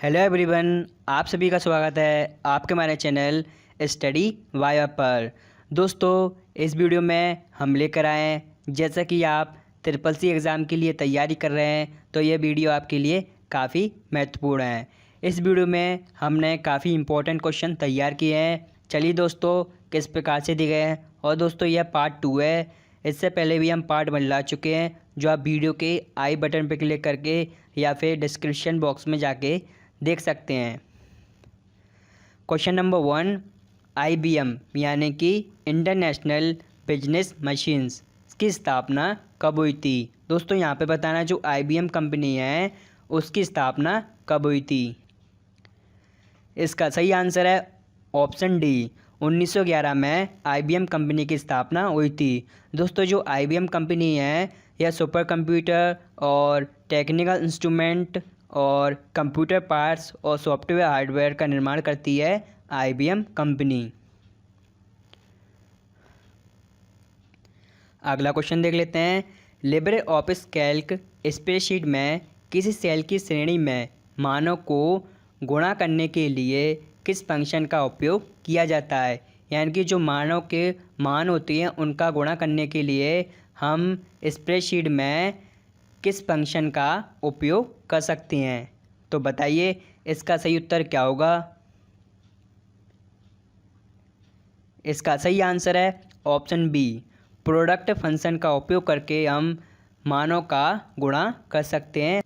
Hello everyone, आप सभी का स्वागत है आपके हमारे चैनल स्टडी वाया पर। दोस्तों, इस वीडियो में हम लेकर आए हैं, जैसा कि आप ट्रिपल सी एग्ज़ाम के लिए तैयारी कर रहे हैं तो ये वीडियो आपके लिए काफ़ी महत्वपूर्ण है। इस वीडियो में हमने काफ़ी इंपॉर्टेंट क्वेश्चन तैयार किए हैं। चलिए दोस्तों, किस प्रकार से दिए गए हैं। और दोस्तों, यह पार्ट 2 है। इससे पहले भी हम पार्ट 1 ला चुके हैं, जो आप वीडियो के आई बटन पर क्लिक करके या फिर डिस्क्रिप्शन बॉक्स में जाके देख सकते हैं। क्वेश्चन नंबर 1, IBM यानी कि इंटरनेशनल बिजनेस मशीन्स की स्थापना कब हुई थी। दोस्तों, यहाँ पे बताना जो IBM कंपनी है उसकी स्थापना कब हुई थी। इसका सही आंसर है ऑप्शन डी, 1911 में IBM कंपनी की स्थापना हुई थी। दोस्तों, जो IBM कंपनी है यह सुपर कंप्यूटर और टेक्निकल इंस्ट्रूमेंट और कंप्यूटर पार्ट्स और सॉफ्टवेयर हार्डवेयर का निर्माण करती है IBM कंपनी। अगला क्वेश्चन देख लेते हैं। लिब्रे ऑफिस कैल्क स्प्रेडशीट में किसी सेल की श्रेणी में मानों को गुणा करने के लिए किस फंक्शन का उपयोग किया जाता है। यानी कि जो मानों के मान होती हैं उनका गुणा करने के लिए हम स्प्रेडशीट में किस फंक्शन का उपयोग कर सकते हैं। तो बताइए इसका सही उत्तर क्या होगा। इसका सही आंसर है ऑप्शन बी, प्रोडक्ट फंक्शन का उपयोग करके हम मानों का गुणा कर सकते हैं।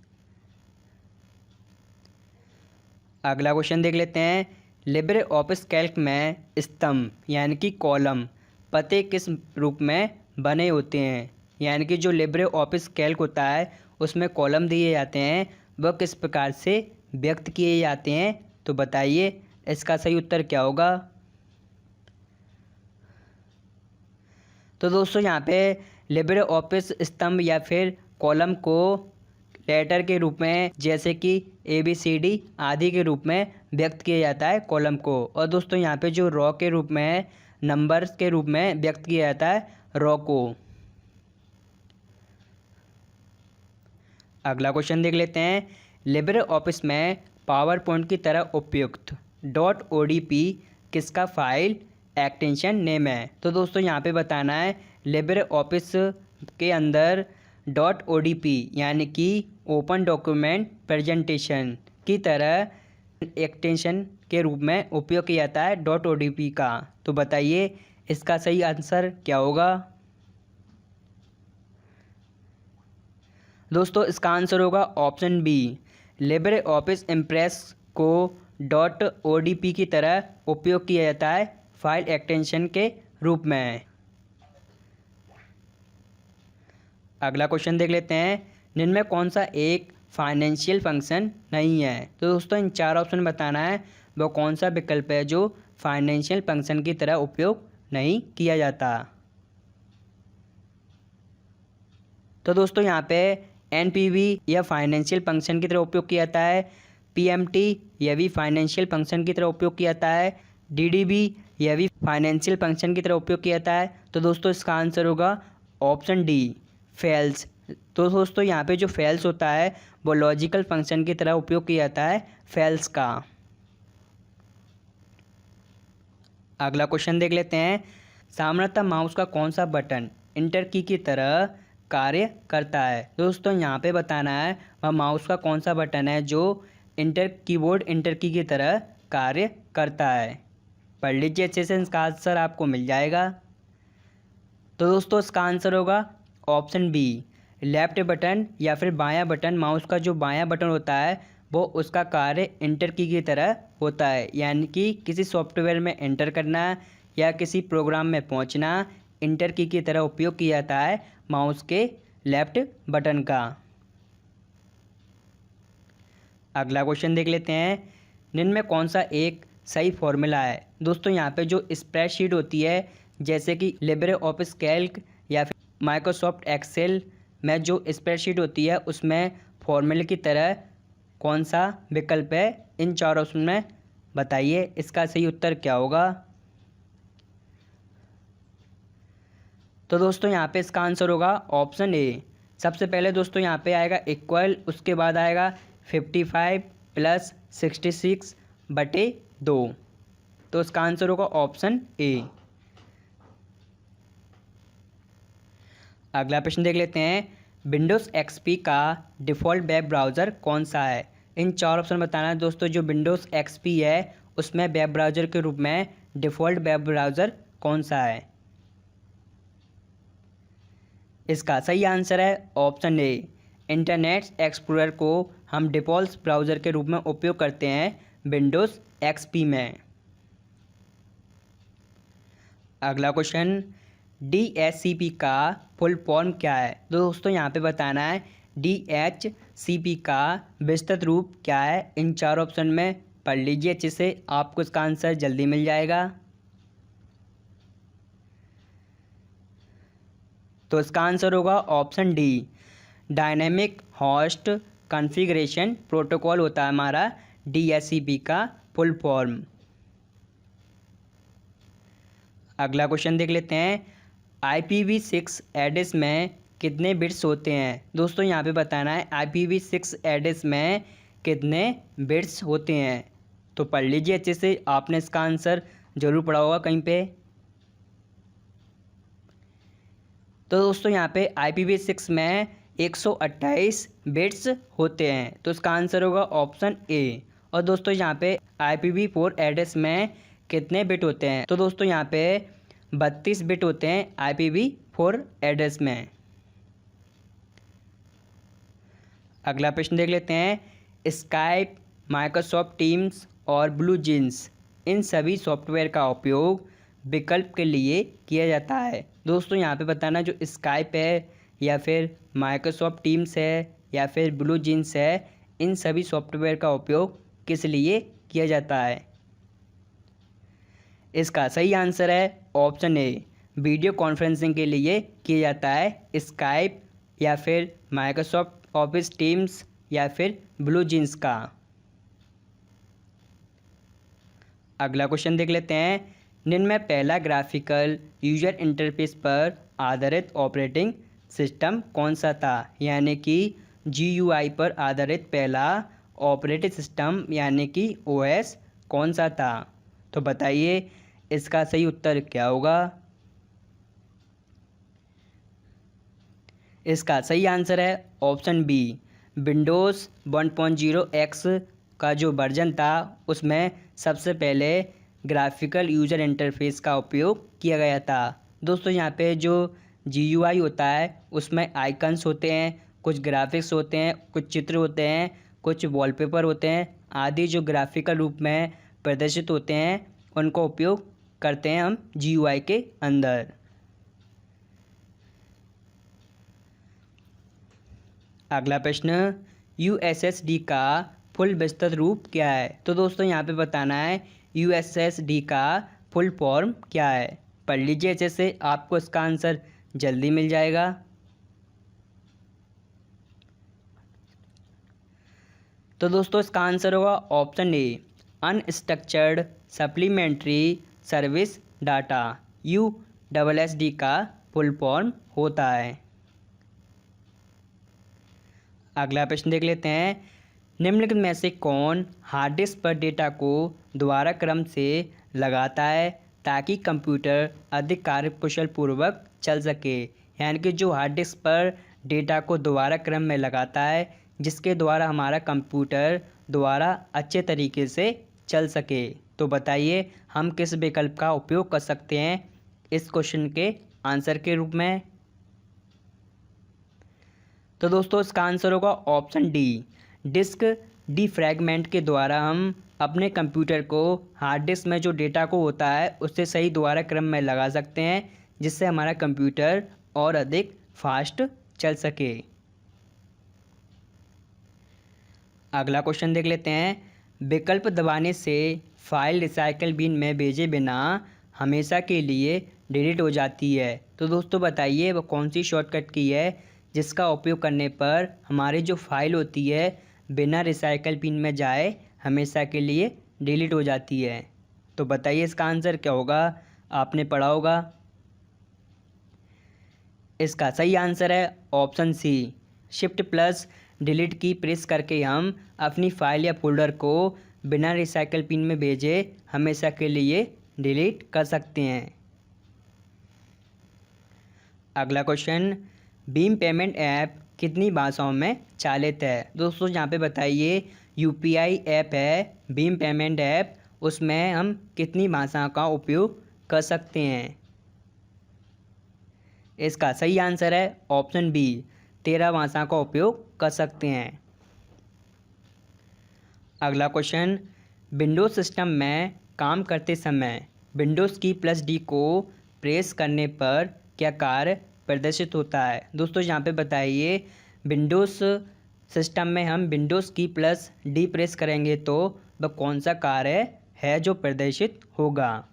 अगला क्वेश्चन देख लेते हैं। लिब्रे ऑफिस कैल्क में स्तंभ यानी कि कॉलम पते किस रूप में बने होते हैं। यानी कि जो लिब्रे ऑफिस कैल्क होता है उसमें कॉलम दिए जाते हैं, वह किस प्रकार से व्यक्त किए जाते हैं। तो बताइए इसका सही उत्तर क्या होगा। तो दोस्तों, यहाँ पे लिब्रे ऑफिस स्तंभ या फिर कॉलम को लेटर के रूप में, जैसे कि ABCD आदि के रूप में व्यक्त किया जाता है कॉलम को। और दोस्तों, यहाँ पे जो रो के रूप में, नंबर्स के रूप में व्यक्त किया जाता है रो को। अगला क्वेश्चन देख लेते हैं। लिब्रे ऑफिस में पावर पॉइंट की तरह उपयुक्त .odp किसका फाइल एक्सटेंशन नेम है। तो दोस्तों, यहाँ पे बताना है लिब्रे ऑफिस के अंदर .odp यानी कि ओपन डॉक्यूमेंट प्रेजेंटेशन की तरह एक्सटेंशन के रूप में उपयोग किया जाता है .odp का। तो बताइए इसका सही आंसर क्या होगा। दोस्तों, इसका आंसर होगा option B, LibreOffice Impress को .odp की तरह उपयोग किया जाता है फाइल एक्सटेंशन के रूप में। अगला क्वेश्चन देख लेते हैं। निम्न में कौन सा एक फाइनेंशियल फंक्शन नहीं है। तो दोस्तों, इन 4 ऑप्शन बताना है वो कौन सा विकल्प है जो फाइनेंशियल फंक्शन की तरह उपयोग नहीं किया जाता। तो दोस्तों, यहाँ पे NPV या फाइनेंशियल फंक्शन की तरह उपयोग किया जाता है। PMT यह भी फाइनेंशियल फंक्शन की तरह उपयोग किया जाता है। DDB यह भी फाइनेंशियल फंक्शन की तरह उपयोग किया जाता है। तो दोस्तों, इसका आंसर होगा ऑप्शन डी, फेल्स। तो दोस्तों, यहाँ पे जो फेल्स होता है वो लॉजिकल फंक्शन की तरह उपयोग किया जाता है फेल्स का। अगला क्वेश्चन देख लेते हैं। सामान्यतः माउस का कौन सा बटन इंटर की तरह कार्य करता है। दोस्तों, यहाँ पे बताना है वह माउस का कौन सा बटन है जो कीबोर्ड इंटर की तरह कार्य करता है। पढ़ लीजिए अच्छे से, इसका आंसर आपको मिल जाएगा। तो दोस्तों, इसका आंसर होगा ऑप्शन बी, लेफ्ट बटन या फिर बायां बटन। माउस का जो बायां बटन होता है वो उसका कार्य इंटर की तरह होता है। यानी कि किसी सॉफ्टवेयर में एंटर करना या किसी प्रोग्राम में पहुंचना इंटर की तरह उपयोग किया जाता है माउस के लेफ्ट बटन का। अगला क्वेश्चन देख लेते हैं। निम्न में कौन सा एक सही फॉर्मूला है। दोस्तों, यहाँ पे जो स्प्रेडशीट होती है, जैसे कि लिब्रे ऑफिस कैल्क या फिर माइक्रोसॉफ्ट एक्सेल में जो स्प्रेडशीट होती है उसमें फॉर्मूले की तरह कौन सा विकल्प है। इन 4 ऑप्शन में बताइए इसका सही उत्तर क्या होगा। तो दोस्तों, यहाँ पे इसका आंसर होगा ऑप्शन ए। सबसे पहले दोस्तों यहाँ पे आएगा इक्वल, उसके बाद आएगा 55 प्लस 66/2। तो इसका आंसर होगा ऑप्शन ए। अगला प्रश्न देख लेते हैं, विंडोज़ एक्सपी का डिफ़ॉल्ट वेब ब्राउज़र कौन सा है। इन चार ऑप्शन बताना है दोस्तों। जो विंडोज़ एक्सपी है उसमें वेब ब्राउज़र के रूप में डिफ़ॉल्ट वेब ब्राउज़र कौन सा है। इसका सही आंसर है ऑप्शन ए। इंटरनेट एक्सप्लोरर को हम डिफ़ॉल्ट ब्राउज़र के रूप में उपयोग करते हैं विंडोज़ एक्सपी में। अगला क्वेश्चन, DHCP का फुल फॉर्म क्या है। तो दोस्तों यहाँ पे बताना है DHCP का विस्तृत रूप क्या है। इन चार ऑप्शन में पढ़ लीजिए अच्छे से, आपको इसका आंसर जल्दी मिल जाएगा। तो इसका आंसर होगा option D, dynamic host configuration protocol होता है हमारा DHCP का फुल फॉर्म। अगला क्वेश्चन देख लेते हैं, IPv6 एड्रेस में कितने बिट्स होते हैं। दोस्तों यहाँ पे बताना है IPv6 एड्रेस में कितने बिट्स होते हैं। तो पढ़ लीजिए अच्छे से, आपने इसका आंसर ज़रूर पढ़ा होगा कहीं पे। तो दोस्तों यहाँ पे IPv6 में 128 बिट्स होते हैं। तो इसका आंसर होगा ऑप्शन ए। और दोस्तों यहाँ पे IPv4 एड्रेस में कितने बिट होते हैं। तो दोस्तों यहाँ पे 32 बिट होते हैं IPv4 एड्रेस में। अगला प्रश्न देख लेते हैं, स्काइप, माइक्रोसॉफ्ट टीम्स और ब्लू जीन्स इन सभी सॉफ्टवेयर का उपयोग विकल्प के लिए किया जाता है। दोस्तों यहाँ पे बताना, जो स्काइप है या फिर माइक्रोसॉफ्ट टीम्स है या फिर ब्लू जीन्स है, इन सभी सॉफ्टवेयर का उपयोग किस लिए किया जाता है। इसका सही आंसर है ऑप्शन ए, वीडियो कॉन्फ्रेंसिंग के लिए किया जाता है स्काइप या फिर माइक्रोसॉफ्ट ऑफिस टीम्स या फिर ब्लू जीन्स का। अगला क्वेश्चन देख लेते हैं, निम्न में पहला ग्राफिकल यूजर इंटरफेस पर आधारित ऑपरेटिंग सिस्टम कौन सा था। यानी कि GUI पर आधारित पहला ऑपरेटिंग सिस्टम यानी कि OS कौन सा था। तो बताइए इसका सही उत्तर क्या होगा। इसका सही आंसर है ऑप्शन बी, विंडोज़ 1.0X का जो वर्जन था उसमें सबसे पहले ग्राफिकल यूज़र इंटरफेस का उपयोग किया गया था। दोस्तों यहाँ पे जो GUI होता है उसमें आइकन्स होते हैं, कुछ ग्राफिक्स होते हैं, कुछ चित्र होते हैं, कुछ वॉलपेपर होते हैं आदि जो ग्राफिकल रूप में प्रदर्शित होते हैं, उनको उपयोग करते हैं हम GUI के अंदर। अगला प्रश्न, USSD का फुल विस्तृत रूप क्या है। तो दोस्तों यहाँ पे बताना है USSD का फुल फॉर्म क्या है। पढ़ लीजिए जैसे, आपको इसका आंसर जल्दी मिल जाएगा। तो दोस्तों इसका आंसर होगा ऑप्शन ए, unstructured supplementary service data. USSD का फुल फॉर्म होता है। अगला प्रश्न देख लेते हैं, निम्नलिखित में से कौन हार्ड डिस्क पर डेटा को दोबारा क्रम से लगाता है ताकि कंप्यूटर अधिक कार्यकुशल पूर्वक चल सके। यानी कि जो हार्ड डिस्क पर डेटा को दोबारा क्रम में लगाता है जिसके द्वारा हमारा कंप्यूटर दोबारा अच्छे तरीके से चल सके। तो बताइए हम किस विकल्प का उपयोग कर सकते हैं इस क्वेश्चन के आंसर के रूप में। तो दोस्तों इसका आंसर होगा ऑप्शन डी, डिस्क डिफ्रैगमेंट के द्वारा हम अपने कंप्यूटर को हार्ड डिस्क में जो डेटा को होता है उससे सही दोबारा क्रम में लगा सकते हैं जिससे हमारा कंप्यूटर और अधिक फास्ट चल सके। अगला क्वेश्चन देख लेते हैं, विकल्प दबाने से फाइल रिसाइकल बिन में भेजे बिना हमेशा के लिए डिलीट हो जाती है। तो दोस्तों बताइए वो कौन सी शॉर्टकट की है जिसका उपयोग करने पर हमारी जो फाइल होती है बिना रिसाइकल बिन में जाए हमेशा के लिए डिलीट हो जाती है। तो बताइए इसका आंसर क्या होगा, आपने पढ़ा होगा। इसका सही आंसर है option C, shift plus delete key press करके हम अपनी फाइल या फोल्डर को बिना रिसाइकल पिन में भेजे हमेशा के लिए डिलीट कर सकते हैं। अगला क्वेश्चन, भीम पेमेंट ऐप कितनी भाषाओं में चालित है? दोस्तों यहाँ पे बताइए, यूपीआई ऐप है भीम पेमेंट ऐप, उसमें हम कितनी भाषाओं का उपयोग कर सकते हैं? इसका सही आंसर है ऑप्शन बी, 13 भाषा का उपयोग कर सकते हैं। अगला क्वेश्चन, विंडोज़ सिस्टम में काम करते समय विंडोज़ की +D को प्रेस करने पर क्या कार्य प्रदर्शित होता है? दोस्तों यहाँ पे बताइए, विंडोज़ सिस्टम में हम विंडोज़ की +D प्रेस करेंगे तो वह कौन सा कार्य है जो प्रदर्शित होगा?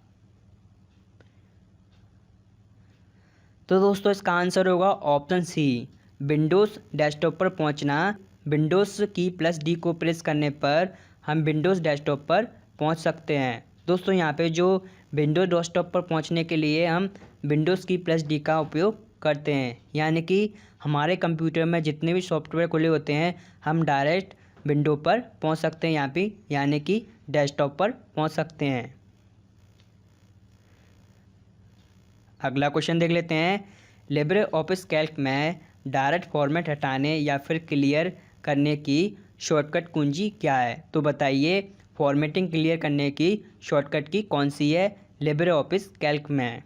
तो दोस्तों इसका आंसर होगा ऑप्शन सी, विंडोज़ डेस्कटॉप पर पहुंचना। विंडोज़ की +D को प्रेस करने पर हम विंडोज़ डेस्कटॉप पर पहुंच सकते हैं। दोस्तों यहाँ पे जो विंडोज़ डेस्कटॉप पर पहुंचने के लिए हम विंडोज़ की +D का उपयोग करते हैं, यानी कि हमारे कंप्यूटर में जितने भी सॉफ्टवेयर खुले होते हैं हम डायरेक्ट विंडो पर पहुँच सकते हैं, यहाँ पे यानी कि डेस्कटॉप पर पहुँच सकते हैं। अगला क्वेश्चन देख लेते हैं, लिब्रे ऑफिस कैल्क में डायरेक्ट फॉर्मेट हटाने या फिर क्लियर करने की शॉर्टकट कुंजी क्या है? तो बताइए, फॉर्मेटिंग क्लियर करने की शॉर्टकट की कौन सी है लिब्रे ऑफिस कैल्क में?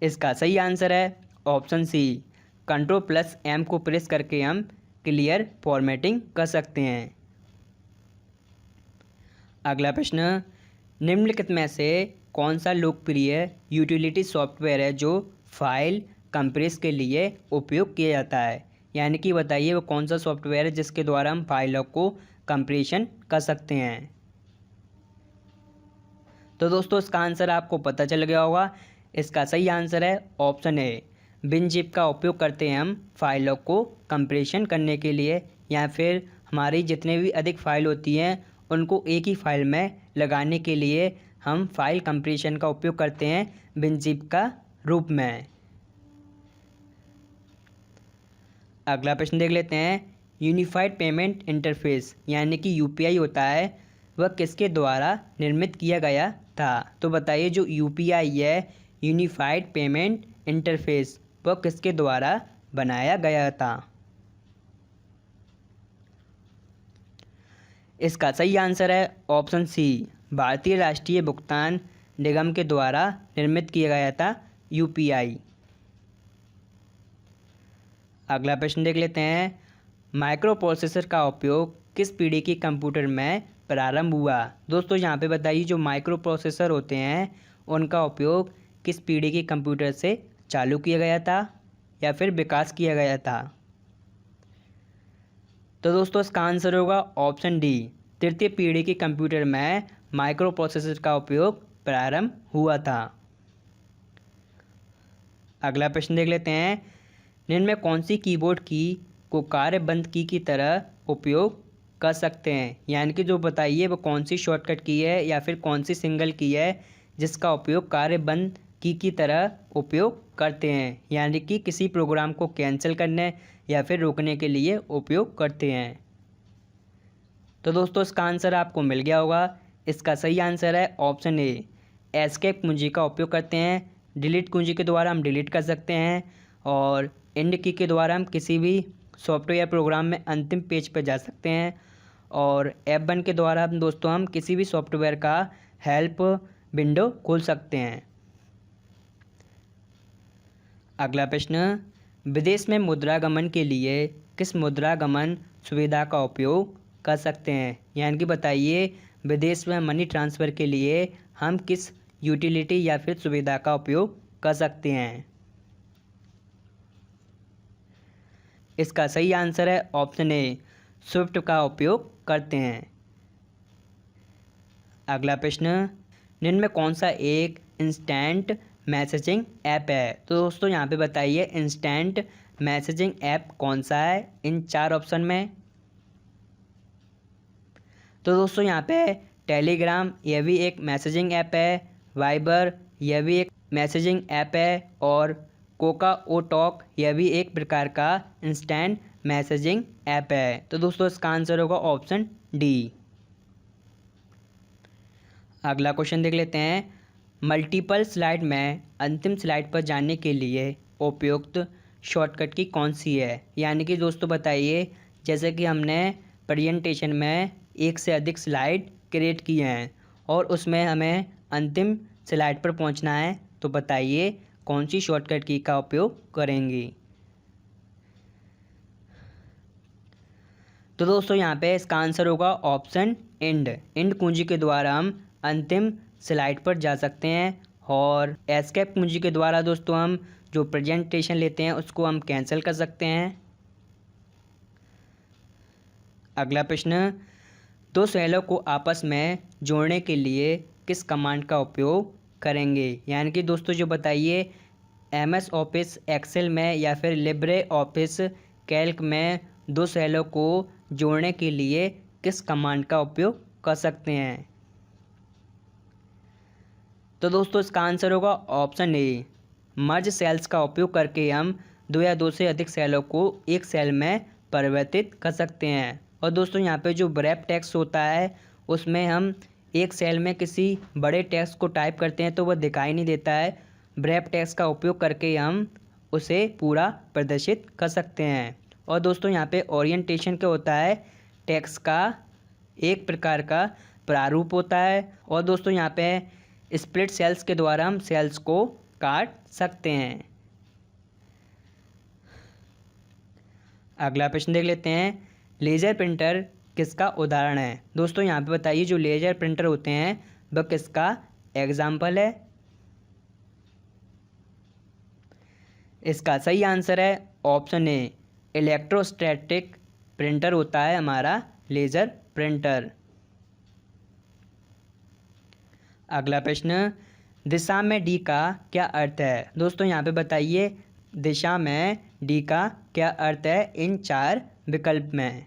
इसका सही आंसर है ऑप्शन सी, Ctrl+M को प्रेस करके हम क्लियर फॉर्मेटिंग कर सकते हैं। अगला प्रश्न, निम्नलिखित में से कौन सा लोकप्रिय यूटिलिटी सॉफ्टवेयर है जो फाइल कंप्रेस के लिए उपयोग किया जाता है? यानी कि बताइए वो कौन सा सॉफ्टवेयर है जिसके द्वारा हम फाइलों को कंप्रेशन कर सकते हैं। तो दोस्तों इसका आंसर आपको पता चल गया होगा। इसका सही आंसर है ऑप्शन ए, विनजिप का उपयोग करते हैं हम फाइलों को कंप्रेशन करने के लिए, या फिर हमारी जितने भी अधिक फाइल होती हैं उनको एक ही फाइल में लगाने के लिए हम फाइल कंप्रेशन का उपयोग करते हैं विनजिप का रूप में। अगला प्रश्न देख लेते हैं, यूनिफाइड पेमेंट इंटरफेस यानी कि यूपीआई होता है, वह किसके द्वारा निर्मित किया गया था? तो बताइए, जो यूपीआई है यूनिफाइड पेमेंट इंटरफेस, वह किसके द्वारा बनाया गया था? इसका सही आंसर है ऑप्शन सी, भारतीय राष्ट्रीय भुगतान निगम के द्वारा निर्मित किया गया था यूपीआई। अगला प्रश्न देख लेते हैं, माइक्रो प्रोसेसर का उपयोग किस पीढ़ी के कंप्यूटर में प्रारंभ हुआ? दोस्तों यहाँ पे बताइए, जो माइक्रो प्रोसेसर होते हैं उनका उपयोग किस पीढ़ी के कंप्यूटर से चालू किया गया था या फिर विकास किया गया था? तो दोस्तों इसका आंसर होगा ऑप्शन डी, तृतीय पीढ़ी के कंप्यूटर में माइक्रो प्रोसेसर का उपयोग प्रारंभ हुआ था। अगला प्रश्न देख लेते हैं, निम्न में कौन सी कीबोर्ड की को कार्यबंद की तरह उपयोग कर सकते हैं? यानी कि जो बताइए वो कौन सी शॉर्टकट की है या फिर कौन सी सिंगल की है जिसका उपयोग कार्यबंद की तरह उपयोग करते हैं, यानी कि किसी प्रोग्राम को कैंसिल करने या फिर रोकने के लिए उपयोग करते हैं। तो दोस्तों इसका आंसर आपको मिल गया होगा। इसका सही आंसर है ऑप्शन ए, एस्केप कुंजी का उपयोग करते हैं। डिलीट कुंजी के द्वारा हम डिलीट कर सकते हैं और एंड की के द्वारा हम किसी भी सॉफ्टवेयर प्रोग्राम में अंतिम पेज पर जा सकते हैं, और F1 के द्वारा दोस्तों हम किसी भी सॉफ्टवेयर का हेल्प विंडो खोल सकते हैं। अगला प्रश्न, विदेश में मुद्रागमन के लिए किस मुद्रागमन सुविधा का उपयोग कर सकते हैं? यानी कि बताइए, विदेश में मनी ट्रांसफ़र के लिए हम किस यूटिलिटी या फिर सुविधा का उपयोग कर सकते हैं? इसका सही आंसर है ऑप्शन ए, स्विफ्ट का उपयोग करते हैं। अगला प्रश्न, निम्न में कौन सा एक इंस्टेंट मैसेजिंग ऐप है? तो दोस्तों यहाँ पे बताइए, इंस्टेंट मैसेजिंग ऐप कौन सा है इन 4 ऑप्शन में? तो दोस्तों यहाँ पे टेलीग्राम, यह भी एक मैसेजिंग ऐप है। वाइबर, यह भी एक मैसेजिंग ऐप है। और कोका ओ टॉक, यह भी एक प्रकार का इंस्टेंट मैसेजिंग ऐप है। तो दोस्तों इसका आंसर होगा ऑप्शन डी। अगला क्वेश्चन देख लेते हैं। मल्टीपल स्लाइड में अंतिम स्लाइड पर जाने के लिए उपयुक्त शॉर्टकट की कौन सी है। यानी कि दोस्तों बताइए, जैसे कि हमने प्रेजेंटेशन में एक से अधिक स्लाइड क्रिएट किए हैं और उसमें हमें अंतिम स्लाइड पर पहुंचना है, तो बताइए कौन सी शॉर्टकट की का उपयोग करेंगे। तो दोस्तों यहाँ पे इसका आंसर होगा ऑप्शन इंड कुंजी के द्वारा हम अंतिम स्लाइड पर जा सकते हैं और एस्केप कुंजी के द्वारा दोस्तों हम जो प्रेजेंटेशन लेते हैं उसको हम कैंसिल कर सकते हैं। अगला प्रश्न, दो सेलों को आपस में जोड़ने के लिए किस कमांड का उपयोग करेंगे। यानी कि दोस्तों जो बताइए MS ऑफिस एक्सेल में या फिर लिब्रे ऑफिस कैल्क में दो सेलों को जोड़ने के लिए किस कमांड का उपयोग कर सकते हैं। तो दोस्तों इसका आंसर होगा ऑप्शन ए। मर्ज सेल्स का उपयोग करके हम दो या दो से अधिक सेलों को एक सेल में परिवर्तित कर सकते हैं। और दोस्तों यहाँ पे जो ब्रैप टेक्स्ट होता है उसमें हम एक सेल में किसी बड़े टेक्स्ट को टाइप करते हैं तो वह दिखाई नहीं देता है। ब्रैप टेक्स्ट का उपयोग करके हम उसे पूरा प्रदर्शित कर सकते हैं। और दोस्तों यहाँ पे ओरिएंटेशन क्या होता है, टेक्स्ट का एक प्रकार का प्रारूप होता है। और दोस्तों यहाँ पे स्प्लिट सेल्स के द्वारा हम सेल्स को काट सकते हैं। अगला प्रश्न देख लेते हैं। लेज़र प्रिंटर किसका उदाहरण है। दोस्तों यहाँ पे बताइए जो लेज़र प्रिंटर होते हैं वह किसका एग्जाम्पल है। इसका सही आंसर है ऑप्शन ए। इलेक्ट्रोस्टैटिक प्रिंटर होता है हमारा लेज़र प्रिंटर। अगला प्रश्न, दिशा में डी का क्या अर्थ है। दोस्तों यहाँ पे बताइए दिशा में डी का क्या अर्थ है इन चार विकल्प में।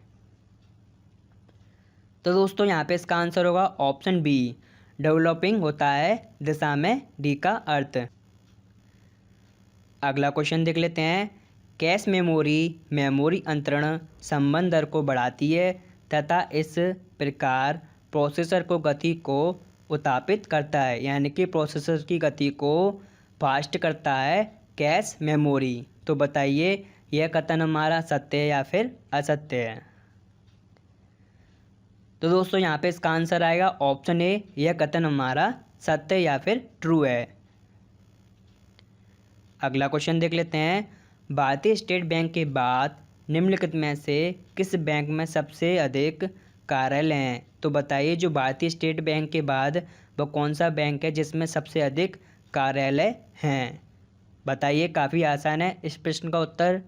तो दोस्तों यहाँ पे इसका आंसर होगा ऑप्शन बी। डेवलपिंग होता है दिशा में डी का अर्थ। अगला क्वेश्चन देख लेते हैं। कैश मेमोरी मेमोरी अंतरण संबंध दर को बढ़ाती है तथा इस प्रकार प्रोसेसर को गति को उत्पादित करता है। यानी कि प्रोसेसर की गति को फास्ट करता है कैश मेमोरी। तो बताइए यह कथन हमारा सत्य है या फिर असत्य है। तो दोस्तों यहाँ पे इसका आंसर आएगा ऑप्शन ए। यह कथन हमारा सत्य या फिर ट्रू है। अगला क्वेश्चन देख लेते हैं। भारतीय स्टेट बैंक के बाद निम्नलिखित में से किस बैंक में सबसे अधिक कार्यालय हैं। तो बताइए जो भारतीय स्टेट बैंक के बाद वह कौन सा बैंक है जिसमें सबसे अधिक कार्यालय हैं। बताइए, काफ़ी आसान है इस प्रश्न का उत्तर।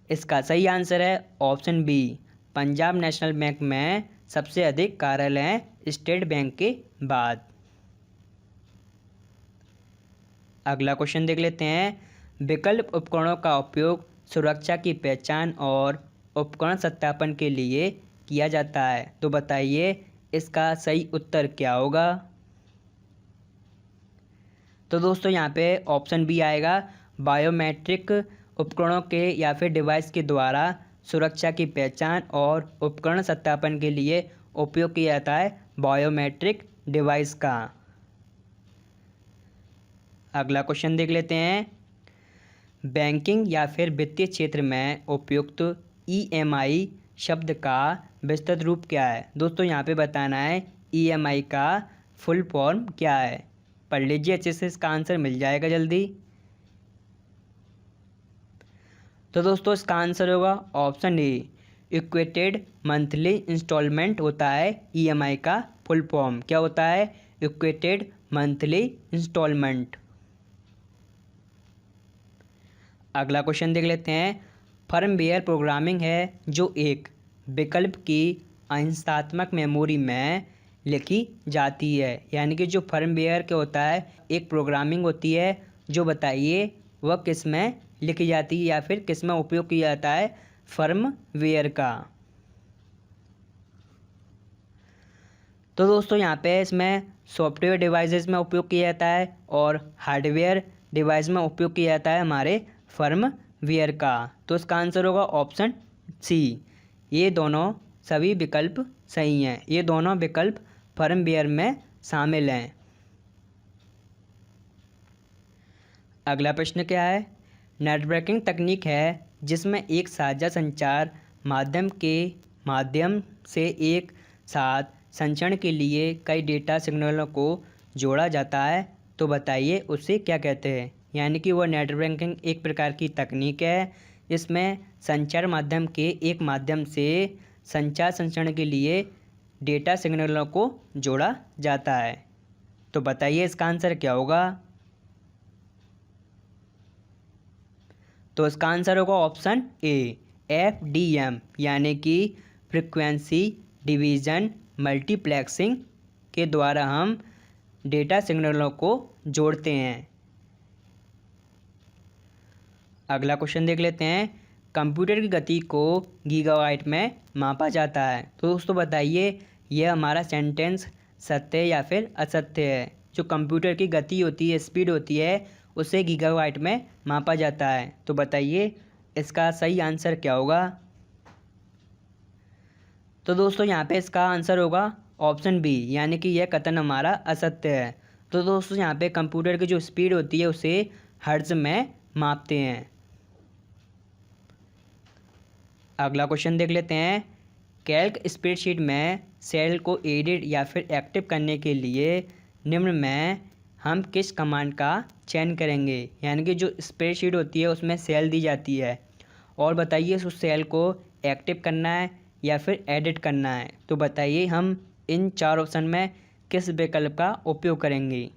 इसका सही आंसर है option B. Punjab National Bank में सबसे अधिक कार्यालय हैं स्टेट बैंक के बाद। अगला क्वेश्चन देख लेते हैं। विकल्प उपकरणों का उपयोग सुरक्षा की पहचान और उपकरण सत्यापन के लिए किया जाता है। तो बताइए इसका सही उत्तर क्या होगा। तो दोस्तों यहाँ पे ऑप्शन बी आएगा। बायोमेट्रिक उपकरणों के या फिर डिवाइस के द्वारा सुरक्षा की पहचान और उपकरण सत्यापन के लिए उपयोग किया जाता है बायोमेट्रिक डिवाइस का। अगला क्वेश्चन देख लेते हैं। बैंकिंग या फिर वित्तीय क्षेत्र में उपयुक्त EMI शब्द का विस्तृत रूप क्या है। दोस्तों यहाँ पे बताना है EMI का फुल फॉर्म क्या है। पढ़ लीजिए अच्छे से, इसका आंसर मिल जाएगा जल्दी। तो दोस्तों इसका आंसर होगा option A. Equated monthly installment होता है EMI का फुल फॉर्म। क्या होता है, इक्वेटेड मंथली इंस्टॉलमेंट। अगला क्वेश्चन देख लेते हैं। फर्मवेयर प्रोग्रामिंग है जो एक विकल्प की अंशात्मक मेमोरी में लिखी जाती है। यानी कि जो फर्मवेयर क्या होता है, एक प्रोग्रामिंग होती है जो बताइए वह किस में लिखी जाती है या फिर किस में उपयोग किया जाता है फर्मवेयर का। तो दोस्तों यहाँ पे इसमें सॉफ्टवेयर डिवाइसेस में उपयोग किया जाता है और हार्डवेयर डिवाइस में उपयोग किया जाता है हमारे फर्मवेयर वेयर का। तो इसका आंसर होगा ऑप्शन सी। ये दोनों सभी विकल्प सही हैं, ये दोनों विकल्प फर्मवेयर में शामिल हैं। अगला प्रश्न क्या है? नेटवर्किंग तकनीक है जिसमें एक साझा संचार माध्यम के माध्यम से एक साथ संचरण के लिए कई डेटा सिग्नलों को जोड़ा जाता है, तो बताइए उसे क्या कहते हैं। यानी कि वो नेटवर्किंग एक प्रकार की तकनीक है जिसमें संचार माध्यम के एक माध्यम से संचार संचरण के लिए डेटा सिग्नलों को जोड़ा जाता है। तो बताइए इसका आंसर क्या होगा। तो इसका आंसर होगा ऑप्शन ए, FDM, यानी कि फ्रीक्वेंसी डिवीज़न मल्टीप्लेक्सिंग के द्वारा हम डेटा सिग्नलों को जोड़ते हैं। अगला क्वेश्चन देख लेते हैं। कंप्यूटर की गति को गीगाबाइट में मापा जाता है, तो दोस्तों बताइए यह हमारा सेंटेंस सत्य या फिर असत्य है। जो कंप्यूटर की गति होती है, स्पीड होती है, उसे गीगाबाइट में मापा जाता है। तो बताइए इसका सही आंसर क्या होगा। तो दोस्तों यहाँ पे इसका आंसर होगा ऑप्शन बी, यानी कि यह कथन हमारा असत्य है। तो दोस्तों यहाँ पे कंप्यूटर की जो स्पीड होती है उसे हर्ट्ज में मापते हैं। अगला क्वेश्चन देख लेते हैं। कैल्क स्प्रेडशीट में सेल को एडिट या फिर एक्टिव करने के लिए निम्न में हम किस कमांड का चयन करेंगे। यानी कि जो स्प्रेडशीट होती है उसमें सेल दी जाती है और बताइए उस सेल को एक्टिव करना है या फिर एडिट करना है। तो बताइए हम इन चार ऑप्शन में किस विकल्प का उपयोग करेंगे।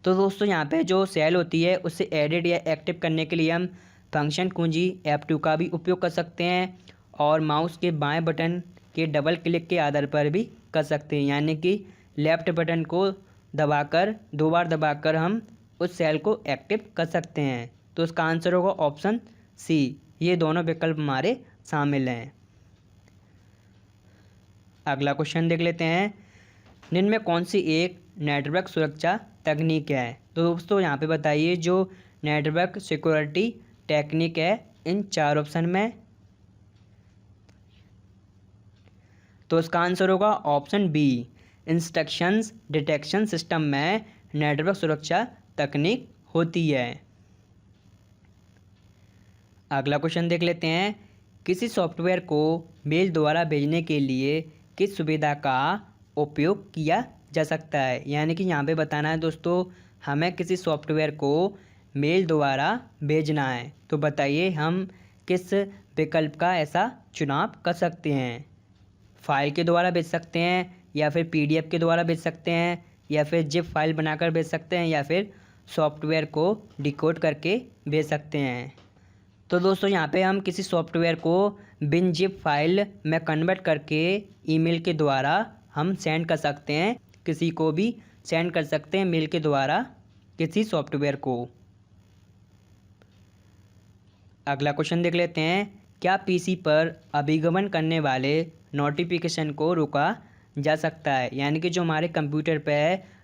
तो दोस्तों यहाँ पे जो सेल होती है उसे एडिट या एक्टिव करने के लिए हम फंक्शन कुंजी F2 का भी उपयोग कर सकते हैं और माउस के बाएं बटन के डबल क्लिक के आधार पर भी कर सकते हैं। यानी कि लेफ़्ट बटन को दबाकर 2 बार दबाकर हम उस सेल को एक्टिव कर सकते हैं। तो इसका आंसर होगा ऑप्शन सी, ये दोनों विकल्प हमारे शामिल हैं। अगला क्वेश्चन देख लेते हैं। निम्न में कौन सी एक नेटवर्क सुरक्षा तकनीक है। तो दोस्तों यहाँ पे बताइए जो नेटवर्क सिक्योरिटी टेक्निक है इन चार ऑप्शन में। तो इसका आंसर होगा option B, instructions detection system में नेटवर्क सुरक्षा तकनीक होती है। अगला क्वेश्चन देख लेते हैं। किसी सॉफ्टवेयर को मेल द्वारा भेजने के लिए किस सुविधा का उपयोग किया जा सकता है। यानी कि यहाँ पे बताना है दोस्तों हमें किसी सॉफ्टवेयर को मेल द्वारा भेजना है, तो बताइए हम किस विकल्प का ऐसा चुनाव कर सकते हैं। फाइल के द्वारा भेज सकते हैं या फिर PDF के द्वारा भेज सकते हैं या फिर जिप फाइल बनाकर भेज सकते हैं या फिर सॉफ्टवेयर को डिकोड करके भेज सकते हैं। तो दोस्तों यहाँ पे हम किसी सॉफ्टवेयर को बिन जिप फाइल में कन्वर्ट करके ईमेल के द्वारा हम सेंड कर सकते हैं, किसी को भी सेंड कर सकते हैं मेल के द्वारा किसी सॉफ्टवेयर को। अगला क्वेश्चन देख लेते हैं। क्या PC पर अभिगमन करने वाले नोटिफिकेशन को रोका जा सकता है। यानी कि जो हमारे कंप्यूटर पे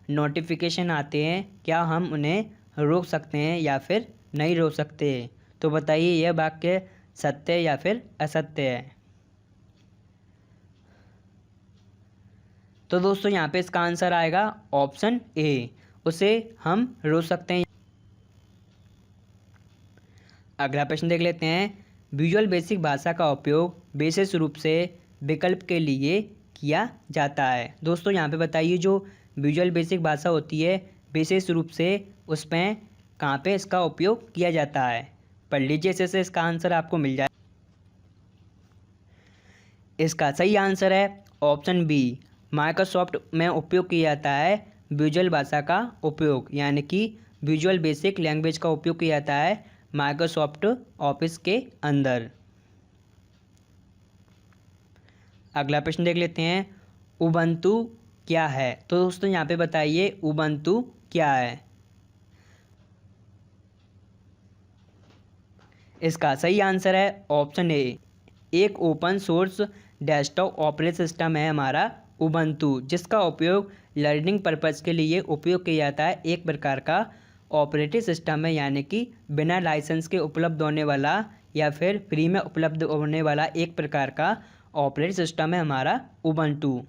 नोटिफिकेशन आते हैं क्या हम उन्हें रोक सकते हैं या फिर नहीं रोक सकते। तो बताइए यह वाक्य सत्य या फिर असत्य है। तो दोस्तों यहाँ पे इसका आंसर आएगा ऑप्शन ए, उसे हम रोक सकते हैं। अगला प्रश्न देख लेते हैं। विजुअल बेसिक भाषा का उपयोग विशेष रूप से विकल्प के लिए किया जाता है। दोस्तों यहाँ पे बताइए जो विजुअल बेसिक भाषा होती है विशेष रूप से उसमें कहाँ पे इसका उपयोग किया जाता है। पढ़ लीजिए इसे से इसका आंसर आपको मिल जाए। इसका सही आंसर है ऑप्शन बी, माइक्रोसॉफ्ट में उपयोग किया जाता है विजुअल भाषा का उपयोग, यानी कि विजुअल बेसिक लैंग्वेज का उपयोग किया जाता है माइक्रोसॉफ्ट ऑफिस के अंदर। अगला प्रश्न देख लेते हैं। उबंटू क्या है। तो दोस्तों यहाँ पे बताइए उबंटू क्या है। इसका सही आंसर है ऑप्शन ए, एक open source desktop operating system है हमारा उबंटू, जिसका उपयोग लर्निंग पर्पज़ के लिए उपयोग किया जाता है। एक प्रकार का ऑपरेटिंग सिस्टम है, यानी कि बिना लाइसेंस के उपलब्ध होने वाला या फिर फ्री में उपलब्ध होने वाला एक प्रकार का ऑपरेटिंग सिस्टम है हमारा उबंटू।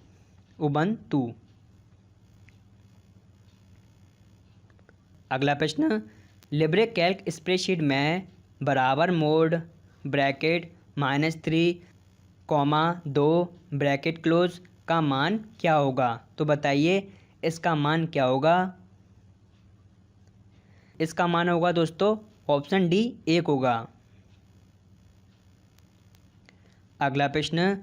अगला प्रश्न, लिब्रे कैल्क स्प्रेडशीट में बराबर मोड ब्रैकेट -3, 2 ब्रैकेट क्लोज का मान क्या होगा? तो बताइए इसका मान क्या होगा? इसका मान होगा दोस्तों ऑप्शन डी 1 होगा। अगला प्रश्न,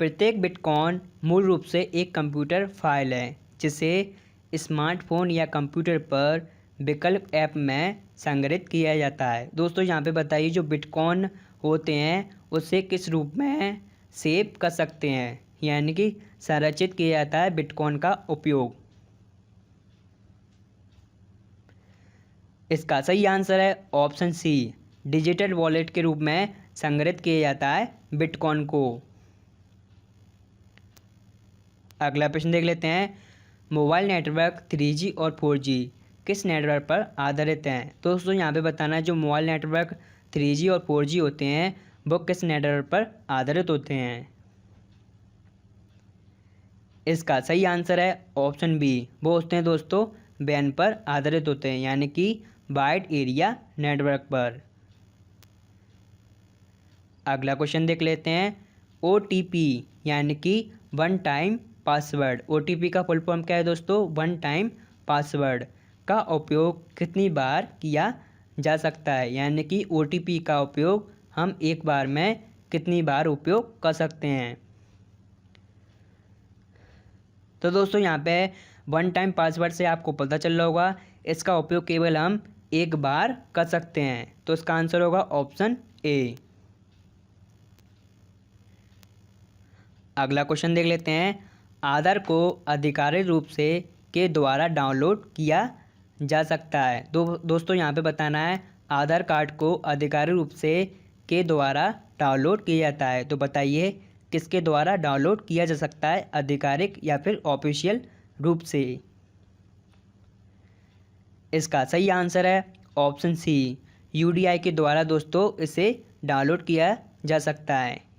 प्रत्येक बिटकॉइन मूल रूप से एक कंप्यूटर फाइल है जिसे स्मार्टफोन या कंप्यूटर पर विकल्प ऐप में संग्रहित किया जाता है। दोस्तों यहाँ पे बताइए जो बिटकॉइन होते हैं उसे किस रूप में सेव कर सकते हैं, यानी कि संरचित किया जाता है बिटकॉइन का उपयोग। इसका सही आंसर है ऑप्शन सी, डिजिटल वॉलेट के रूप में संग्रहित किया जाता है बिटकॉइन को। अगला प्रश्न देख लेते हैं, मोबाइल नेटवर्क 3G और 4G किस नेटवर्क पर आधारित हैं? दोस्तों यहाँ पे बताना है जो मोबाइल नेटवर्क 3G और 4G होते हैं वो किस नेटवर्क पर आधारित होते हैं। इसका सही आंसर है ऑप्शन बी, वो होते हैं दोस्तों WAN पर आधारित होते हैं, यानी कि वाइड एरिया नेटवर्क पर। अगला क्वेश्चन देख लेते हैं, OTP यानी कि वन टाइम पासवर्ड, OTP का फुल फॉर्म क्या है दोस्तों? वन टाइम पासवर्ड का उपयोग कितनी बार किया जा सकता है, यानी कि OTP का उपयोग हम एक बार में कितनी बार उपयोग कर सकते हैं। तो दोस्तों यहाँ पे वन टाइम पासवर्ड से आपको पता चल रहा होगा इसका उपयोग केवल हम एक बार कर सकते हैं, तो इसका आंसर होगा ऑप्शन ए। अगला क्वेश्चन देख लेते हैं, आधार को आधिकारिक रूप से के द्वारा डाउनलोड किया जा सकता है। दोस्तों यहाँ पे बताना है आधार कार्ड को आधिकारिक रूप से के द्वारा डाउनलोड किया जाता है, तो बताइए किसके द्वारा डाउनलोड किया जा सकता है, आधिकारिक या फिर ऑफिशियल रूप से। इसका सही आंसर है ऑप्शन सी, UDI के द्वारा दोस्तों इसे डाउनलोड किया जा सकता है।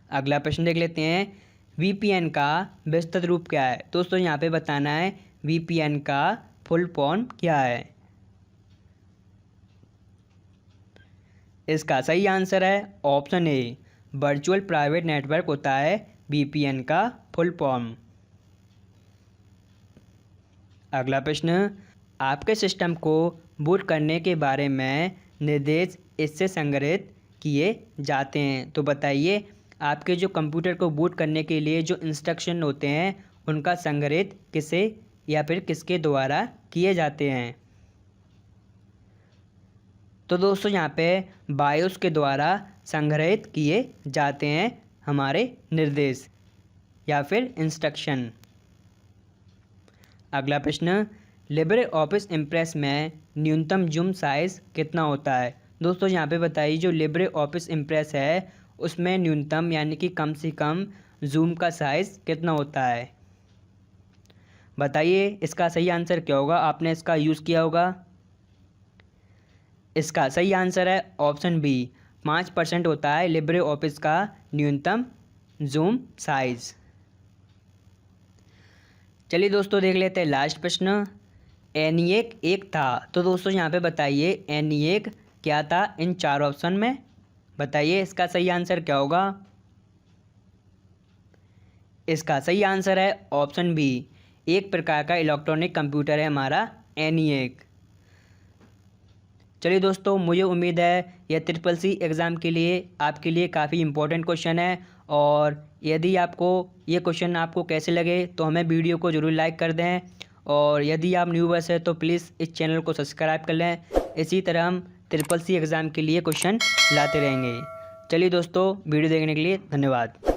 अगला प्रश्न देख लेते हैं, VPN का विस्तृत रूप क्या है? दोस्तों यहाँ पे बताना है VPN का फुल फॉर्म क्या है। इसका सही आंसर है option A, virtual private network होता है VPN का फुल फॉर्म। अगला प्रश्न, आपके सिस्टम को बूट करने के बारे में निर्देश इससे संग्रहित किए जाते हैं, तो बताइए आपके जो कंप्यूटर को बूट करने के लिए जो इंस्ट्रक्शन होते हैं उनका संग्रहित किसे या फिर किसके द्वारा किए जाते हैं। तो दोस्तों यहाँ पे बायोस के द्वारा संग्रहित किए जाते हैं हमारे निर्देश या फिर इंस्ट्रक्शन। अगला प्रश्न, लिब्रे ऑफिस इम्प्रेस में न्यूनतम जूम साइज़ कितना होता है? दोस्तों यहाँ पे बताइए जो लिब्रे ऑफिस इम्प्रेस है उसमें न्यूनतम यानी कि कम से कम जूम का साइज़ कितना होता है। बताइए इसका सही आंसर क्या होगा, आपने इसका यूज़ किया होगा। इसका सही आंसर है ऑप्शन बी, 5% होता है लिब्रे ऑफिस का न्यूनतम जूम साइज़। चलिए दोस्तों देख लेते हैं लास्ट प्रश्न, ENIAC एक था, तो दोस्तों यहाँ पे बताइए ENIAC क्या था इन चार ऑप्शन में, बताइए इसका सही आंसर क्या होगा। इसका सही आंसर है ऑप्शन बी, एक प्रकार का इलेक्ट्रॉनिक कंप्यूटर है हमारा ENIAC। चलिए दोस्तों मुझे उम्मीद है यह SSC एग्ज़ाम के लिए आपके लिए काफ़ी इम्पोर्टेंट क्वेश्चन है, और यदि आपको ये क्वेश्चन आपको कैसे लगे तो हमें वीडियो को ज़रूर लाइक कर दें, और यदि आप न्यू बस है तो प्लीज़ इस चैनल को सब्सक्राइब कर लें। इसी तरह हम SSC एग्ज़ाम के लिए क्वेश्चन लाते रहेंगे। चलिए दोस्तों वीडियो देखने के लिए धन्यवाद।